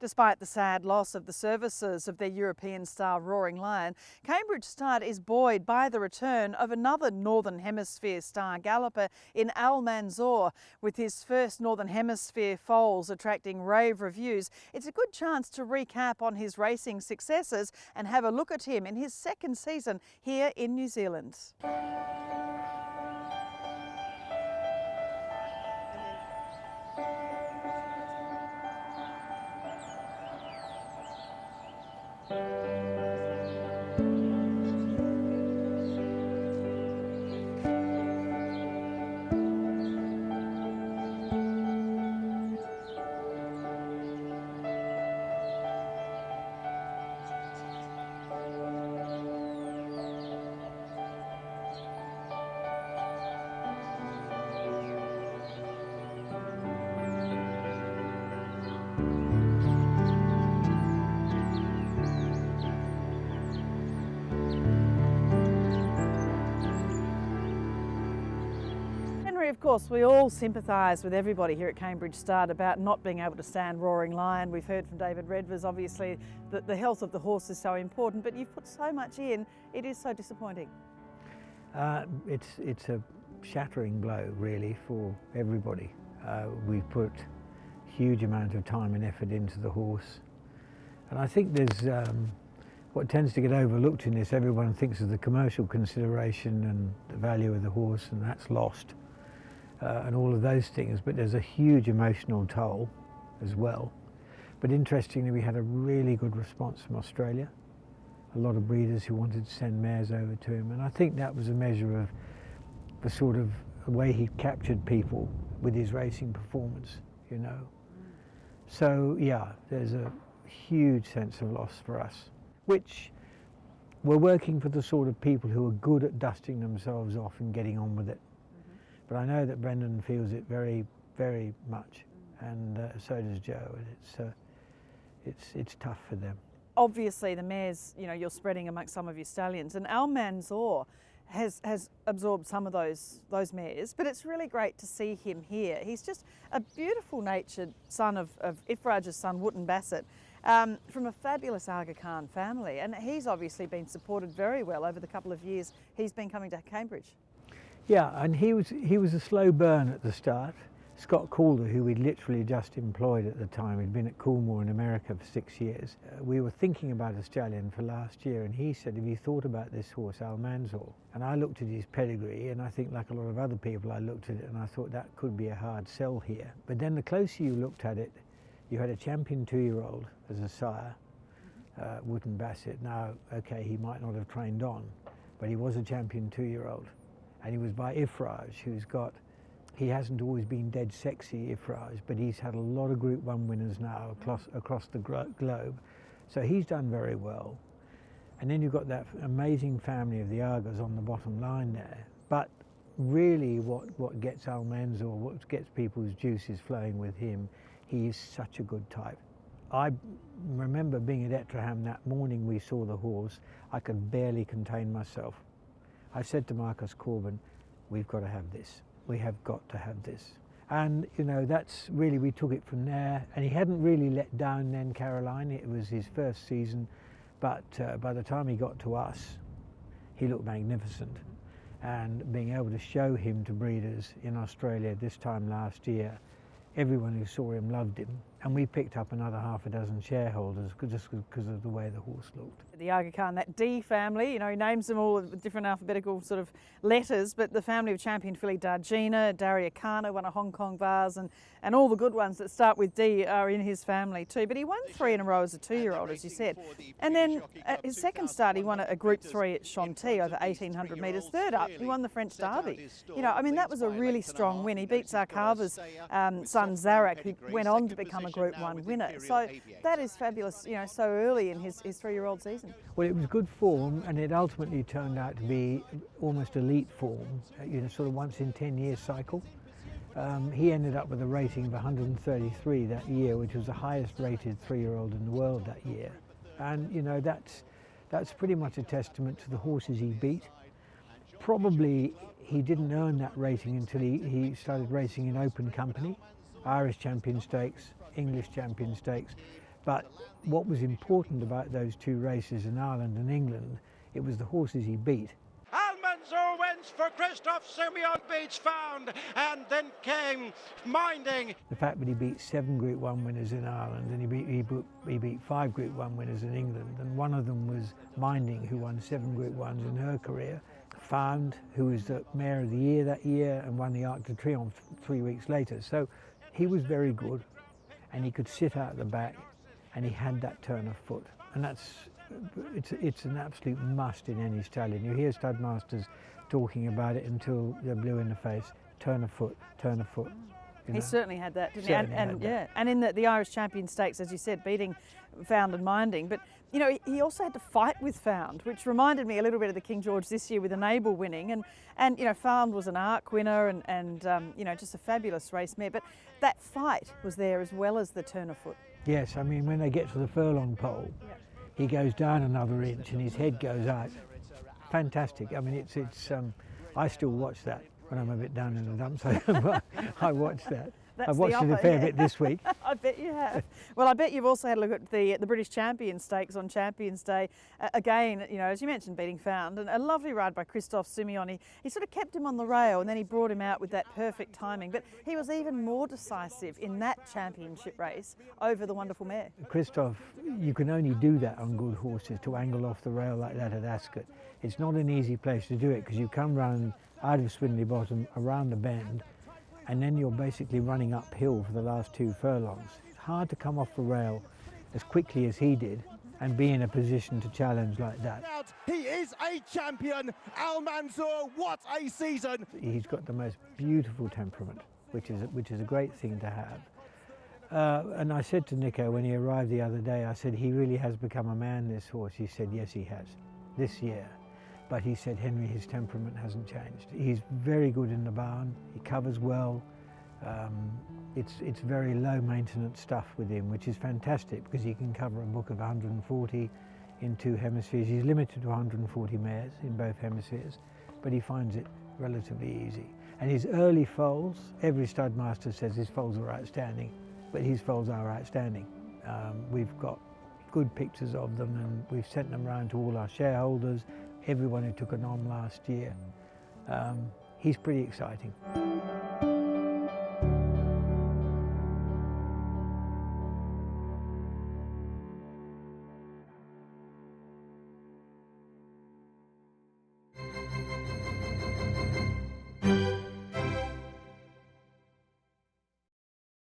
Despite the sad loss of the services of their European star Roaring Lion, Cambridge Stud is buoyed by the return of another Northern Hemisphere star galloper in Almanzor. With his first Northern Hemisphere foals attracting rave reviews, it's a good chance to recap on his racing successes and have a look at him in his second season here in New Zealand. Of course, we all sympathise with everybody here at Cambridge Stud about not being able to stand Roaring Lion. We've heard from David Redvers, obviously, that the health of the horse is so important, but you've put so much in, it is so disappointing. It's a shattering blow, really, for everybody. We've put huge amount of time and effort into the horse, and I think there's what tends to get overlooked in this. Everyone thinks of the commercial consideration and the value of the horse, and that's lost. And all of those things, but there's a huge emotional toll as well. But interestingly, we had a really good response from Australia. A lot of breeders who wanted to send mares over to him, and I think that was a measure of the sort of way he captured people with his racing performance, you know. So yeah, there's a huge sense of loss for us, which we're working for the sort of people who are good at dusting themselves off and getting on with it. But I know that Brendan feels it very, very much, and so does Joe. And it's tough for them. Obviously, the mares, you know, you're spreading amongst some of your stallions, and Almanzor has absorbed some of those mares. But it's really great to see him here. He's just a beautiful-natured son of Ifraj's son, Wotton Bassett, from a fabulous Aga Khan family, and he's obviously been supported very well over the couple of years he's been coming to Cambridge. Yeah, and he was a slow burn at the start. Scott Calder, who we'd literally just employed at the time, he'd been at Coolmore in America for 6 years. We were thinking about a stallion for last year, and he said, have you thought about this horse, Almanzor? And I looked at his pedigree, and I think like a lot of other people, I looked at it and I thought that could be a hard sell here. But then the closer you looked at it, you had a champion 2-year-old as a sire, Wotton Bassett. Now, okay, he might not have trained on, but he was a champion 2-year-old. And he was by Ifraj, he hasn't always been dead sexy, Ifraj, but he's had a lot of Group 1 winners now across the globe. So he's done very well. And then you've got that amazing family of the Agas on the bottom line there. But really what gets Almanzor, what gets people's juices flowing with him, he is such a good type. I remember being at Ettraham that morning we saw the horse, I could barely contain myself. I said to Marcus Corbin, we've got to have this. We have got to have this. And, you know, that's really, we took it from there. And he hadn't really let down then, Caroline. It was his first season. But by the time he got to us, he looked magnificent. And being able to show him to breeders in Australia this time last year, everyone who saw him loved him. And we picked up another half a dozen shareholders just because of the way the horse looked. The Aga Khan, that D family, you know, he names them all with different alphabetical sort of letters, but the family of champion filly Dargina, Daria Khanna won a Hong Kong Vase, and all the good ones that start with D are in his family too. But he won 3 in a row as a 2-year-old, as you said. And then at his second start, he won a Group 3 at Chantilly over 1,800 metres. Third up, he won the French Derby. You know, I mean, that was a really strong win. He beat Zarkava's son Zarak, who went on to become a Group 1 winner. So that is fabulous, you know, so early in his 3-year-old season. Well, it was good form, and it ultimately turned out to be almost elite form, you know, sort of once in 10 years cycle. He ended up with a rating of 133 that year, which was the highest rated 3-year-old in the world that year. And, you know, that's pretty much a testament to the horses he beat. Probably he didn't earn that rating until he started racing in open company, Irish Champion Stakes, English Champion Stakes, But what was important about those two races in Ireland and England, it was the horses he beat. Almanzor wins for Christoph Simeon, beats Found, and then came Minding. The fact that he beat 7 Group 1 winners in Ireland and he beat 5 Group 1 winners in England, and one of them was Minding, who won 7 Group 1s in her career. Found, who was the Mare of the Year that year and won the Arc de Triomphe 3 weeks later. So he was very good, and he could sit out the back, and he had that turn of foot, and it's an absolute must in any stallion. You hear studmasters talking about it until they're blue in the face. Turn of foot, turn of foot. He certainly had that, didn't Certainly he? had that. Yeah, and in the Irish Champion Stakes, as you said, beating Found and Minding. But you know, he also had to fight with Found, which reminded me a little bit of the King George this year with Enable winning. And you know, Found was an Arc winner and you know, just a fabulous race mare. But that fight was there as well as the turn of foot. Yes, I mean, when they get to the furlong pole, he goes down another inch and his head goes out. Fantastic. I mean, I still watch that when I'm a bit down in the dumps. I watch that. I've watched it a fair bit this week. I bet you have. Well, I bet you've also had a look at the British Champion Stakes on Champions Day. Again, you know, as you mentioned, beating Found, and a lovely ride by Christoph Simeon. He sort of kept him on the rail, and then he brought him out with that perfect timing. But he was even more decisive in that championship race over the wonderful mare. Christoph, you can only do that on good horses, to angle off the rail like that at Ascot. It's not an easy place to do it, because you come round out of Swindley Bottom, around the bend, and then you're basically running uphill for the last 2 furlongs. It's hard to come off the rail as quickly as he did and be in a position to challenge like that. He is a champion, Almanzor, what a season! He's got the most beautiful temperament, which is a great thing to have. And I said to Nico when he arrived the other day, I said, he really has become a man, this horse. He said, yes, he has, this year. But he said, Henry, his temperament hasn't changed. He's very good in the barn, he covers well. It's very low maintenance stuff with him, which is fantastic because he can cover a book of 140 in 2 hemispheres. He's limited to 140 mares in both hemispheres, but he finds it relatively easy. And his early foals, every studmaster says his foals are outstanding, but his foals are outstanding. We've got good pictures of them and we've sent them around to all our shareholders, everyone who took a nom last year. He's pretty exciting.